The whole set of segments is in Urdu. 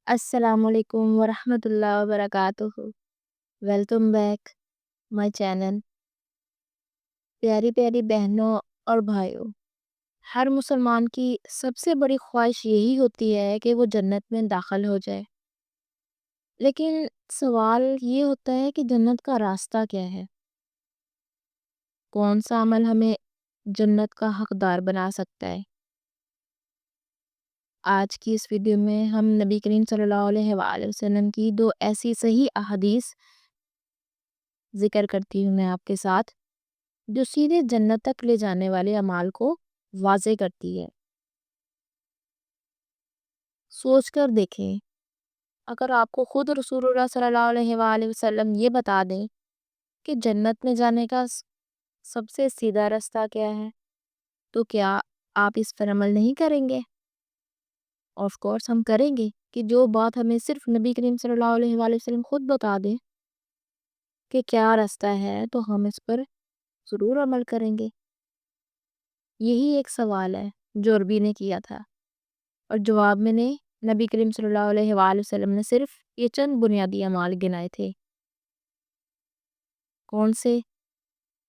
السلام علیکم ورحمۃ اللہ وبرکاتہ۔ Welcome back my channel. پیاری پیاری بہنوں اور بھائیوں، ہر مسلمان کی سب سے بڑی خواہش یہی ہوتی ہے کہ وہ جنت میں داخل ہو جائے۔ لیکن سوال یہ ہوتا ہے کہ جنت کا راستہ کیا ہے؟ کون سا عمل ہمیں جنت کا حقدار بنا سکتا ہے؟ آج کی اس ویڈیو میں ہم نبی کریم صلی اللہ علیہ وآلہ وسلم کی دو ایسی صحیح احادیث ذکر کرتی ہوں میں آپ کے ساتھ، جو سیدھے جنت تک لے جانے والے اعمال کو واضح کرتی ہے۔ سوچ کر دیکھیں، اگر آپ کو خود رسول اللہ صلی اللہ علیہ وآلہ وسلم یہ بتا دیں کہ جنت میں جانے کا سب سے سیدھا راستہ کیا ہے، تو کیا آپ اس پر عمل نہیں کریں گے؟ آف کورس ہم کریں گے کہ جو بات ہمیں صرف نبی کریم صلی اللہ علیہ وآلہ وسلم خود بتا دیں کہ کیا راستہ ہے، تو ہم اس پر ضرور عمل کریں گے۔ یہی ایک سوال ہے جو عربی نے کیا تھا، اور جواب میں نے نبی کریم صلی اللہ علیہ وآلہ وسلم نے صرف یہ چند بنیادی اعمال گنائے تھے۔ کون سے؟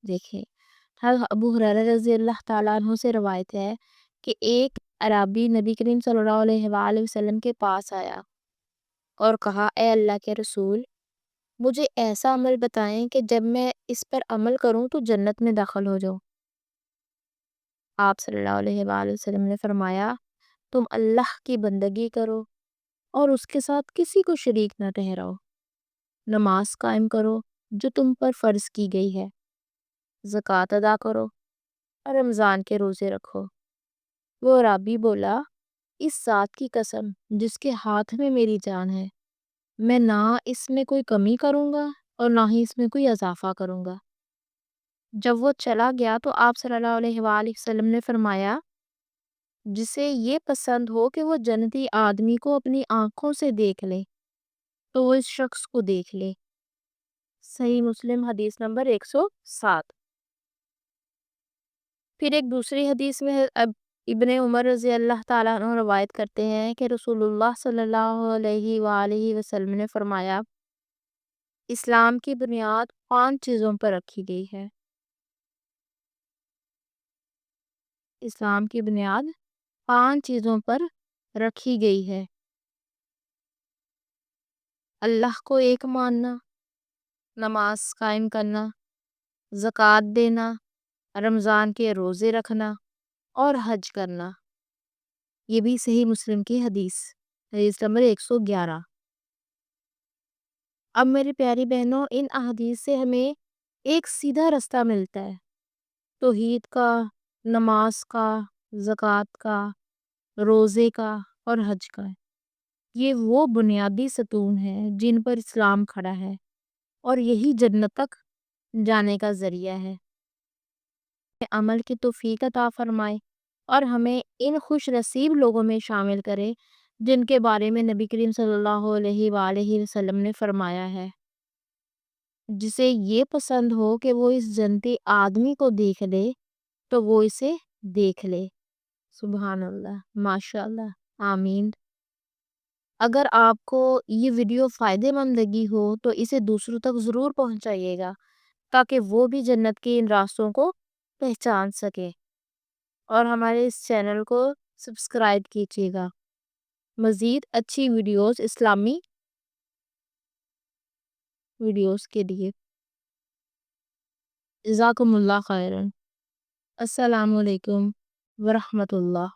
دیکھیں، حضرت ابو ہریرہ رضی اللہ تعالیٰ عنہ سے روایت ہے کہ ایک اعرابی نبی کریم صلی اللہ علیہ وآلہ وسلم کے پاس آیا اور کہا، اے اللہ کے رسول، مجھے ایسا عمل بتائیں کہ جب میں اس پر عمل کروں تو جنت میں داخل ہو جاؤں۔ آپ صلی اللہ علیہ وآلہ وسلم نے فرمایا، تم اللہ کی بندگی کرو اور اس کے ساتھ کسی کو شریک نہ ٹھہراؤ، نماز قائم کرو جو تم پر فرض کی گئی ہے، زکوٰۃ ادا کرو اور رمضان کے روزے رکھو۔ وہ اعرابی بولا، اس ذات کی قسم جس کے ہاتھ میں میری جان ہے، میں نہ اس میں کوئی کمی کروں گا اور نہ ہی اس میں کوئی اضافہ کروں گا۔ جب وہ چلا گیا تو آپ صلی اللہ علیہ وآلہ وسلم نے فرمایا، جسے یہ پسند ہو کہ وہ جنتی آدمی کو اپنی آنکھوں سے دیکھ لے تو وہ اس شخص کو دیکھ لے۔ صحیح مسلم حدیث نمبر 107۔ پھر ایک دوسری حدیث میں ابن عمر رضی اللہ تعالیٰ عنہ روایت کرتے ہیں کہ رسول اللہ صلی اللہ علیہ وآلہ وسلم نے فرمایا، اسلام کی بنیاد 5 چیزوں پر رکھی گئی ہے۔ اسلام کی بنیاد 5 چیزوں پر رکھی گئی ہے۔ اللہ کو ایک ماننا، نماز قائم کرنا، زکوٰۃ دینا، رمضان کے روزے رکھنا اور حج کرنا۔ یہ بھی صحیح مسلم کی حدیث نمبر 111۔ اب میری پیاری بہنوں، ان احادیث سے ہمیں ایک سیدھا راستہ ملتا ہے، توحید کا، نماز کا، زکوٰۃ کا، روزے کا اور حج کا۔ یہ وہ بنیادی ستون ہیں جن پر اسلام کھڑا ہے، اور یہی جنت تک جانے کا ذریعہ ہے۔ عمل کی توفیق عطا فرمائے اور ہمیں ان خوش نصیب لوگوں میں شامل کرے جن کے بارے میں نبی کریم صلی اللہ علیہ وآلہ وسلم نے فرمایا ہے، جسے یہ پسند ہو کہ وہ اس جنتی آدمی کو دیکھ لے تو وہ اسے دیکھ لے۔ سبحان اللہ، ماشاءاللہ، آمین۔ اگر آپ کو یہ ویڈیو فائدہ مند لگی ہو تو اسے دوسروں تک ضرور پہنچائیے گا، تاکہ وہ بھی جنت کے ان راستوں کو پہچان سکے، اور ہمارے اس چینل کو سبسکرائب کیجیے گا مزید اچھی ویڈیوز، اسلامی ویڈیوز کے لیے۔ جزاکم اللہ خیرن۔ السلام علیکم ورحمۃ اللہ۔